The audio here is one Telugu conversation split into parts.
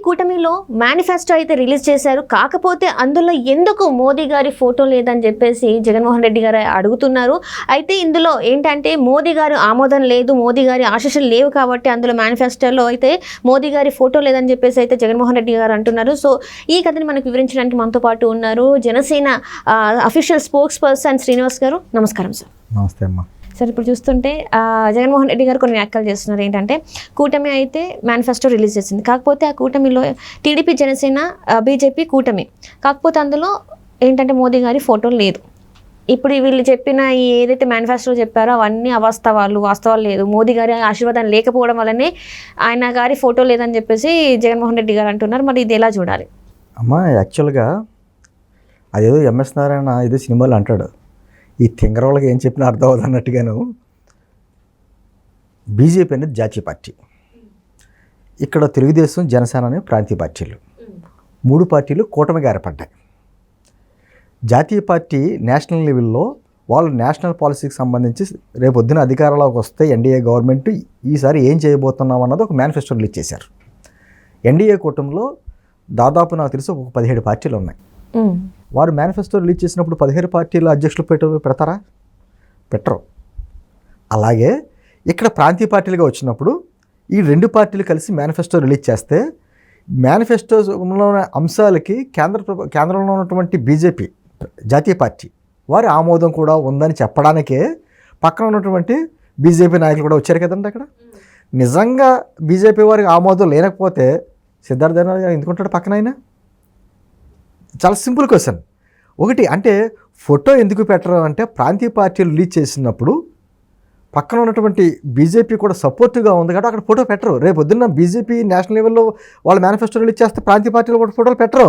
కూటమిలో మేనిఫెస్టో అయితే రిలీజ్ చేశారు. కాకపోతే అందులో ఎందుకు మోదీ గారి ఫోటో లేదని చెప్పేసి జగన్మోహన్ రెడ్డి గారు అడుగుతున్నారు. అయితే ఇందులో ఏంటంటే మోదీ గారు ఆమోదం లేదు, మోదీ గారి ఆశీస్సులు లేవు కాబట్టి అందులో మేనిఫెస్టోలో అయితే మోదీ గారి ఫోటో లేదని చెప్పేసి అయితే జగన్మోహన్ రెడ్డి గారు అంటున్నారు. సో ఈ కథని మనకు వివరించడానికి మనతో పాటు ఉన్నారు Janasena official spokes person Srinivas గారు. నమస్కారం సార్. నమస్తే అమ్మా. సార్, ఇప్పుడు చూస్తుంటే జగన్మోహన్ రెడ్డి గారు కొన్ని వ్యాఖ్యలు చేస్తున్నారు. ఏంటంటే కూటమి అయితే మేనిఫెస్టో రిలీజ్ చేసింది, కాకపోతే ఆ కూటమిలో టీడీపీ, జనసేన, బీజేపీ కూటమి, కాకపోతే అందులో ఏంటంటే మోదీ గారి ఫోటో లేదు. ఇప్పుడు వీళ్ళు చెప్పిన ఏదైతే మేనిఫెస్టోలో చెప్పారో అవన్నీ వాస్తవాలు లేదు. మోదీ గారి ఆశీర్వాదం లేకపోవడం వల్లనే ఆయన గారి ఫోటో లేదని చెప్పేసి జగన్మోహన్ రెడ్డి గారు అంటున్నారు. మరి ఇది ఎలా చూడాలి? అమ్మా, యాక్చువల్గా అదేదో ఎంఎస్ నారాయణ ఏదో సినిమాలు అంటాడు, ఈ తింగర వాళ్ళకి ఏం చెప్పినా అర్థం అవుతుంది అన్నట్టుగాను. బీజేపీ అనేది జాతీయ పార్టీ, ఇక్కడ తెలుగుదేశం, జనసేన అనే ప్రాంతీయ పార్టీలు, 3 పార్టీలు కూటమిగా ఏర్పడ్డాయి. జాతీయ పార్టీ నేషనల్ లెవెల్లో వాళ్ళు నేషనల్ పాలసీకి సంబంధించి రేపొద్దున అధికారంలోకి వస్తే ఎన్డీఏ గవర్నమెంట్ ఈసారి ఏం చేయబోతున్నాం అన్నది ఒక మేనిఫెస్టో రిలీజ్ చేశారు. ఎన్డీఏ కూటమిలో దాదాపు నాకు తెలిసి ఒక 17 పార్టీలు ఉన్నాయి. వారు మేనిఫెస్టో రిలీజ్ చేసినప్పుడు 17 పార్టీల అధ్యక్షులు పెడతారా? పెట్టరు. అలాగే ఇక్కడ ప్రాంతీయ పార్టీలుగా వచ్చినప్పుడు ఈ 2 పార్టీలు కలిసి మేనిఫెస్టో రిలీజ్ చేస్తే మేనిఫెస్టోలో అంశాలకి కేంద్రంలో ఉన్నటువంటి బీజేపీ జాతీయ పార్టీ వారి ఆమోదం కూడా ఉందని చెప్పడానికే పక్కన ఉన్నటువంటి బీజేపీ నాయకులు కూడా వచ్చారు కదండి. అక్కడ నిజంగా బీజేపీ వారికి ఆమోదం లేకపోతే సిద్ధార్థ ఎందుకుంటాడు పక్కన? ఆయన చాలా సింపుల్ క్వశ్చన్. ఒకటి అంటే ఫోటో ఎందుకు పెట్టరు అంటే ప్రాంతీయ పార్టీలు రిలీజ్ చేసినప్పుడు పక్కన ఉన్నటువంటి బీజేపీ కూడా సపోర్టివ్గా ఉంది కాబట్టి అక్కడ ఫోటో పెట్టరు. రేపు పొద్దున్న బీజేపీ నేషనల్ లెవెల్లో వాళ్ళ మేనిఫెస్టో రిలీజ్ చేస్తే ప్రాంతీయ పార్టీలు కూడా ఫోటోలు పెట్టరు.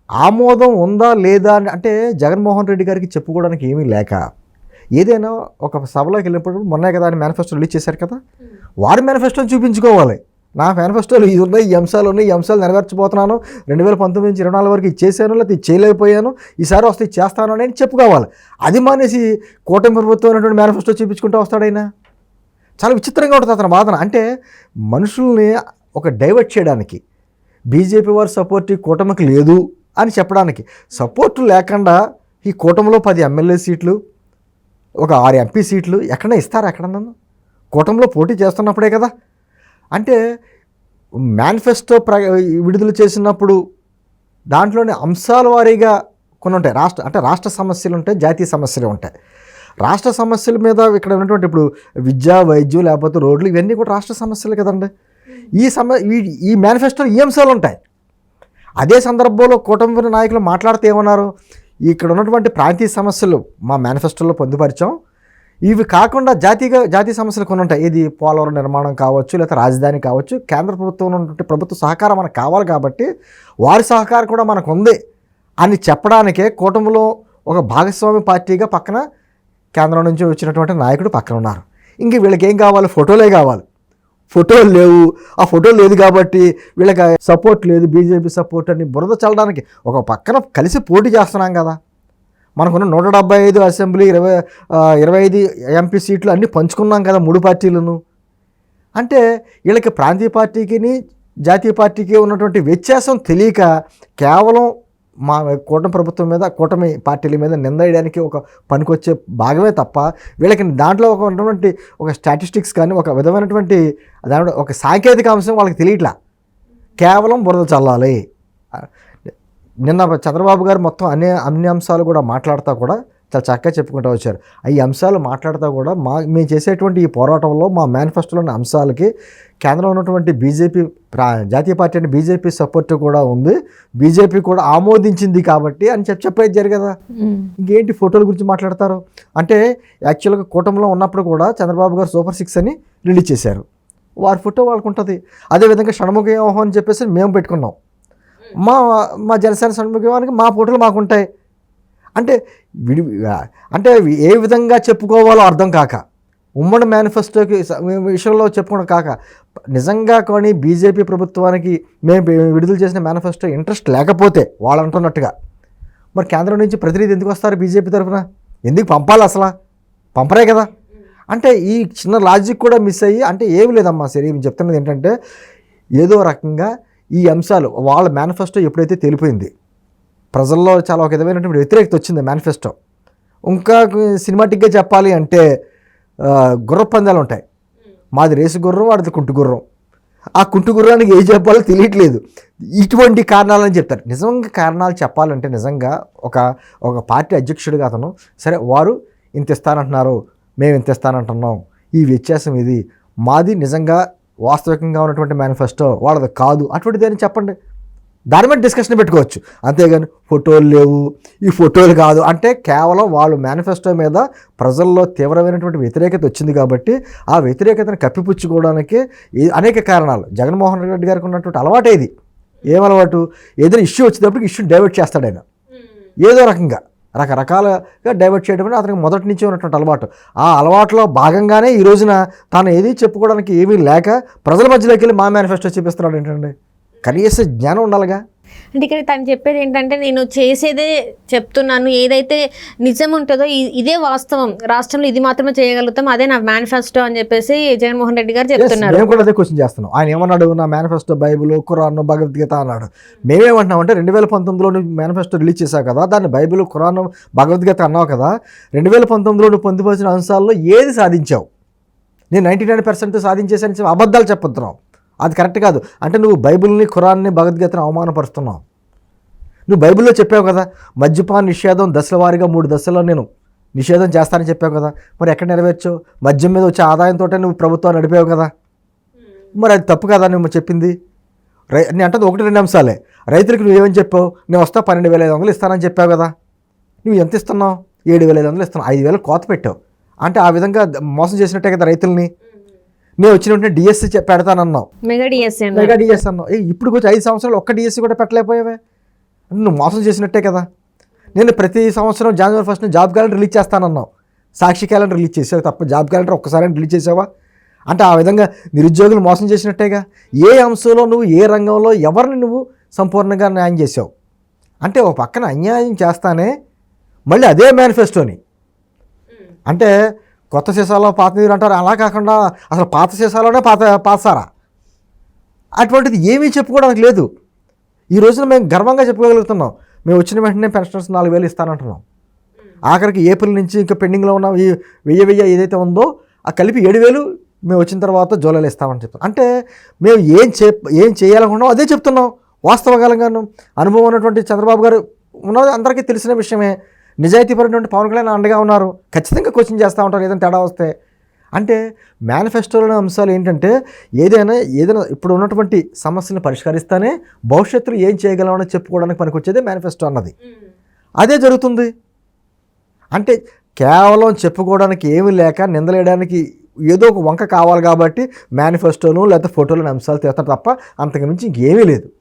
ఆమోదం ఉందా లేదా అంటే జగన్మోహన్ రెడ్డి గారికి చెప్పుకోవడానికి ఏమీ లేక ఏదైనా ఒక సభలోకి వెళ్ళినప్పుడు మొన్నే కదా ఆయన మేనిఫెస్టో రిలీజ్ చేశారు కదా, వారి మేనిఫెస్టోని చూపించుకోవాలి. నా మేనిఫెస్టోలో ఇది ఉన్నాయి, ఈ అంశాలు ఉన్నాయి, ఈ అంశాలు నెరవేర్చబోతున్నాను, 2019 నుంచి 24 వరకు ఇది చేశాను, లేకపోతే ఇది చేయలేకపోయాను, ఈసారి వస్తే ఇది చేస్తాను అని చెప్పుకోవాలి. అది మానేసి కూటమి ప్రభుత్వం అనేటువంటి మేనిఫెస్టో చూపించుకుంటూ వస్తాడైనా. చాలా విచిత్రంగా ఉంటుంది అతని వాదన. అంటే మనుషుల్ని ఒక డైవర్ట్ చేయడానికి, బీజేపీ వారి సపోర్ట్ ఈ కూటమికి లేదు అని చెప్పడానికి, సపోర్టు లేకుండా ఈ కూటమిలో 10 ఎమ్మెల్యే సీట్లు, ఒక 6 ఎంపీ సీట్లు ఎక్కడన్నా ఇస్తారా? ఎక్కడన్నా కూటమిలో పోటీ చేస్తున్నప్పుడే కదా. అంటే మేనిఫెస్టో విడుదల చేసినప్పుడు దాంట్లోని అంశాల వారీగా కొన్ని ఉంటాయి. రాష్ట్ర సమస్యలు ఉంటాయి, జాతీయ సమస్యలు ఉంటాయి. రాష్ట్ర సమస్యల మీద ఇక్కడ ఉన్నటువంటి ఇప్పుడు విద్య, వైద్యం, లేకపోతే రోడ్లు, ఇవన్నీ కూడా రాష్ట్ర సమస్యలు కదండి. ఈ మేనిఫెస్టోలో ఈ అంశాలు ఉంటాయి. అదే సందర్భంలో కూటమి నాయకులు మాట్లాడితే ఏమన్నారు, ఇక్కడ ఉన్నటువంటి ప్రాంతీయ సమస్యలు మా మేనిఫెస్టోలో పొందుపరిచాం, ఇవి కాకుండా జాతీయ సమస్యలు కొన్ని ఉంటాయి. ఇది పోలవరం నిర్మాణం కావచ్చు, లేదా రాజధాని కావచ్చు, కేంద్ర ప్రభుత్వం ఉన్నటువంటి ప్రభుత్వ సహకారం మనకు కావాలి కాబట్టి వారి సహకారం కూడా మనకు ఉంది అని చెప్పడానికే కూటమిలో ఒక భాగస్వామి పార్టీగా పక్కన కేంద్రం నుంచి వచ్చినటువంటి నాయకుడు పక్కన ఉన్నారు. ఇంక వీళ్ళకి ఏం కావాలి? ఫోటోలే కావాలి. ఫోటోలు లేవు, ఆ ఫోటో లేదు కాబట్టి వీళ్ళకి సపోర్ట్ లేదు, బీజేపీ సపోర్ట్ అని బురద చల్లడానికి ఒక పక్కన కలిసి పోటీ చేస్తున్నాం కదా. మనకున్న 175 అసెంబ్లీ, 25 ఎంపీ సీట్లు అన్నీ పంచుకున్నాం కదా 3 పార్టీలను. అంటే వీళ్ళకి ప్రాంతీయ పార్టీకి జాతీయ పార్టీకి ఉన్నటువంటి వ్యత్యాసం తెలియక కేవలం మా కూటమి ప్రభుత్వం మీద, కూటమి పార్టీల మీద నిందేయడానికి ఒక పనికొచ్చే భాగమే తప్ప వీళ్ళకి దాంట్లో ఉన్నటువంటి ఒక స్టాటిస్టిక్స్ కానీ ఒక విధమైనటువంటి దాంట్లో ఒక సాంకేతిక అంశం వాళ్ళకి తెలియట్లా. కేవలం బురద చల్లాలి. నిన్న చంద్రబాబు గారు మొత్తం అన్ని అంశాలు కూడా మాట్లాడుతూ కూడా చాలా చక్కగా చెప్పుకుంటూ వచ్చారు. ఈ అంశాలు మాట్లాడుతూ కూడా మేము చేసేటువంటి ఈ పోరాటంలో మా మేనిఫెస్టోలోని అంశాలకి కేంద్రంలో ఉన్నటువంటి బీజేపీ జాతీయ పార్టీ అంటే బీజేపీ సపోర్ట్ కూడా ఉంది, బీజేపీ కూడా ఆమోదించింది కాబట్టి అని చెప్పేది జరిగదా. ఇంకేంటి ఫోటోల గురించి మాట్లాడతారు అంటే యాక్చువల్గా కూటమిలో ఉన్నప్పుడు కూడా చంద్రబాబు గారు సూపర్ 6 అని రిలీజ్ చేశారు. వారి ఫోటో వాళ్ళకు ఉంటుంది. అదేవిధంగా షణ్ముఖ వ్యూహం అని చెప్పేసి మేము పెట్టుకున్నాం. మా జనసేన షణ్ముఖ వ్యూహానికి మా ఫోటోలు మాకుంటాయి. అంటే అంటే ఏ విధంగా చెప్పుకోవాలో అర్థం కాక ఉమ్మడి మేనిఫెస్టోకి విషయంలో చెప్పుకోవడం కాక నిజంగా కానీ బీజేపీ ప్రభుత్వానికి మేము విడుదల చేసిన మేనిఫెస్టో ఇంట్రెస్ట్ లేకపోతే వాళ్ళు అంటున్నట్టుగా మరి కేంద్రం నుంచి ప్రతినిధి ఎందుకు వస్తారు బీజేపీ తరఫున? ఎందుకు పంపాలి? అసలు పంపరే కదా. అంటే ఈ చిన్న లాజిక్ కూడా మిస్ అయ్యి అంటే ఏమి లేదమ్మా. సరే చెప్తున్నది ఏంటంటే ఏదో రకంగా ఈ అంశాలు వాళ్ళ మేనిఫెస్టో ఎప్పుడైతే తెలిపోయింది, ప్రజల్లో చాలా ఒక విధమైనటువంటి వ్యతిరేకత వచ్చింది మేనిఫెస్టో. ఇంకా సినిమాటిక్గా చెప్పాలి అంటే గుర్ర పందాలు ఉంటాయి. మాది రేసు గుర్రం, వాడిది కుంటు గుర్రం. ఆ కుంటు గుర్రానికి ఏం చెప్పాలో తెలియట్లేదు. ఇటువంటి కారణాలని చెప్తారు. నిజంగా కారణాలు చెప్పాలంటే నిజంగా ఒక పార్టీ అధ్యక్షుడిగా అతను సరే వారు ఇంత ఇస్తానంటున్నారు, మేము ఇంత ఇస్తానంటున్నాం, ఈ వ్యత్యాసం ఇది, మాది నిజంగా వాస్తవికంగా ఉన్నటువంటి మేనిఫెస్టో, వాళ్ళది కాదు, అటువంటిది అని చెప్పండి. దాని మీద డిస్కషన్ పెట్టుకోవచ్చు. అంతేగాని ఫోటోలు లేవు, ఈ ఫోటోలు కాదు అంటే కేవలం వాళ్ళు మేనిఫెస్టో మీద ప్రజల్లో తీవ్రమైనటువంటి వ్యతిరేకత వచ్చింది కాబట్టి ఆ వ్యతిరేకతను కప్పిపుచ్చుకోవడానికి అనేక కారణాలు. జగన్మోహన్ రెడ్డి గారికి ఉన్నటువంటి అలవాటు ఇది. ఏమలవాటు? ఏదైనా ఇష్యూ వచ్చేటప్పటికి ఇష్యూ డైవర్ట్ చేస్తాడు ఆయన. ఏదో రకరకాలుగా డైవర్ట్ చేయడం అతనికి మొదటి నుంచి ఉన్నటువంటి అలవాటు. ఆ అలవాటులో భాగంగానే ఈ రోజున తాను ఏది చెప్పుకోవడానికి ఏమీ లేక ప్రజల మధ్యలోకి వెళ్ళి మా మేనిఫెస్టో చూపిస్తున్నాడు ఏంటండి? కనీస జ్ఞానం ఉండాలిగా. అంటే ఇక్కడ తను చెప్పేది ఏంటంటే నేను చేసేదే చెప్తున్నాను, ఏదైతే నిజం ఉంటుందో ఇదే వాస్తవం, రాష్ట్రంలో ఇది మాత్రమే చేయగలుగుతాం, అదే నా మేనిఫెస్టో అని చెప్పేసి జగన్మోహన్ రెడ్డి గారు చెప్తున్నారు. మేము కూడా అదే క్వశ్చన్ చేస్తున్నాం. ఆయన ఏమన్నాడు? నా మేనిఫెస్టో బైబిల్, ఖురాన్, భగవద్గీత అన్నాడు. మేమేమంటున్నామంటే 2019లో నువ్వు మేనిఫెస్టో రిలీజ్ చేశావు కదా, దాన్ని బైబిల్, ఖురాన్, భగవద్గీత అన్నావు కదా, 2019లో నువ్వు పొందుపరిచిన అంశాల్లో ఏది సాధించావు? నేను 99% సాధించేసాను అబద్ధాలు చెప్పొద్దున్నావు. అది కరెక్ట్ కాదు. అంటే నువ్వు బైబిల్ని, ఖురాన్ని, భగవద్గీతను అవమానపరుస్తున్నావు. నువ్వు బైబిల్లో చెప్పావు కదా, మద్యపాన నిషేధం దశల వారీగా 3 దశల్లో నేను నిషేధం చేస్తానని చెప్పావు కదా, మరి ఎక్కడ నెరవేర్చావు? మద్యం మీద వచ్చే ఆదాయంతో నువ్వు ప్రభుత్వాన్ని నడిపావు కదా, మరి అది తప్పు కదా నువ్వు చెప్పింది? నేను అంటే 1-2 అంశాలే. రైతులకు నువ్వేమని చెప్పావు? నేను వస్తా 12,500 ఇస్తానని చెప్పావు కదా, నువ్వు ఎంత ఇస్తున్నావు? 7,500 ఇస్తున్నావు. 5,000 కోత పెట్టావు. అంటే ఆ విధంగా మోసం చేసినట్టే కదా రైతుల్ని. నేను వచ్చిన వెంటనే డిఎస్సి పెడతానన్నావు, మెగా డిఎస్సి అన్నావు. ఇప్పుడు కొంచెం 5 సంవత్సరాలు ఒక్క డిఎస్సి కూడా పెట్టలేకపోయావే, నువ్వు మోసం చేసినట్టే కదా. నేను ప్రతి సంవత్సరం జనవరి 1st జాబ్ క్యాలెండర్ రిలీజ్ చేస్తానన్నావు, సాక్షి క్యాలెండర్ రిలీజ్ చేసావు తప్ప జాబ్ క్యాలెండర్ ఒక్కసారి రిలీజ్ చేసావా? అంటే ఆ విధంగా నిరుద్యోగులు మోసం చేసినట్టేగా. ఏ అంశంలో నువ్వు, ఏ రంగంలో ఎవరిని నువ్వు సంపూర్ణంగా న్యాయం చేసావు? అంటే ఒక పక్కన అన్యాయం చేస్తానే మళ్ళీ అదే మేనిఫెస్టోని అంటే కొత్త సీసాలో పాత నీరు అంటారు, అలా కాకుండా అసలు పాత సీసాలోనే పాతసారా, అటువంటిది ఏమీ చెప్పుకోవడానికి లేదు. ఈ రోజున మేము గర్వంగా చెప్పుకోగలుగుతున్నాం, మేము వచ్చిన వెంటనే పెన్షనర్స్ 4,000 ఇస్తానంటున్నాం. ఆఖరికి ఏప్రిల్ నుంచి ఇంకా పెండింగ్లో ఉన్న ఈ 1000 ఏదైతే ఉందో ఆ కలిపి 7,000 మేము వచ్చిన తర్వాత జూలైలో ఇస్తామని చెప్తాం. అంటే మేము ఏం చేయాలనుకున్నాం అదే చెప్తున్నాం. వాస్తవకాలంగాను అనుభవం ఉన్నటువంటి చంద్రబాబు గారు ఉన్నది అందరికీ తెలిసిన విషయమే. నిజాయితీపరమైనటువంటి పవన్ కళ్యాణ్ అండగా ఉన్నారు. ఖచ్చితంగా క్వశ్చన్ చేస్తూ ఉంటారు ఏదైనా తేడా వస్తే. అంటే మేనిఫెస్టోలోని అంశాలు ఏంటంటే ఏదైనా ఇప్పుడు ఉన్నటువంటి సమస్యలను పరిష్కరిస్తానే భవిష్యత్తులో ఏం చేయగలమని చెప్పుకోవడానికి పనికొచ్చేదే మేనిఫెస్టో అన్నది. అదే జరుగుతుంది. అంటే కేవలం చెప్పుకోవడానికి ఏమీ లేక నిందలేయడానికి ఏదో ఒక వంక కావాలి కాబట్టి మేనిఫెస్టోను లేకపోతే ఫోటోలోని అంశాలు తీస్తారు తప్ప అంతకుమించి ఇంకేమీ లేదు.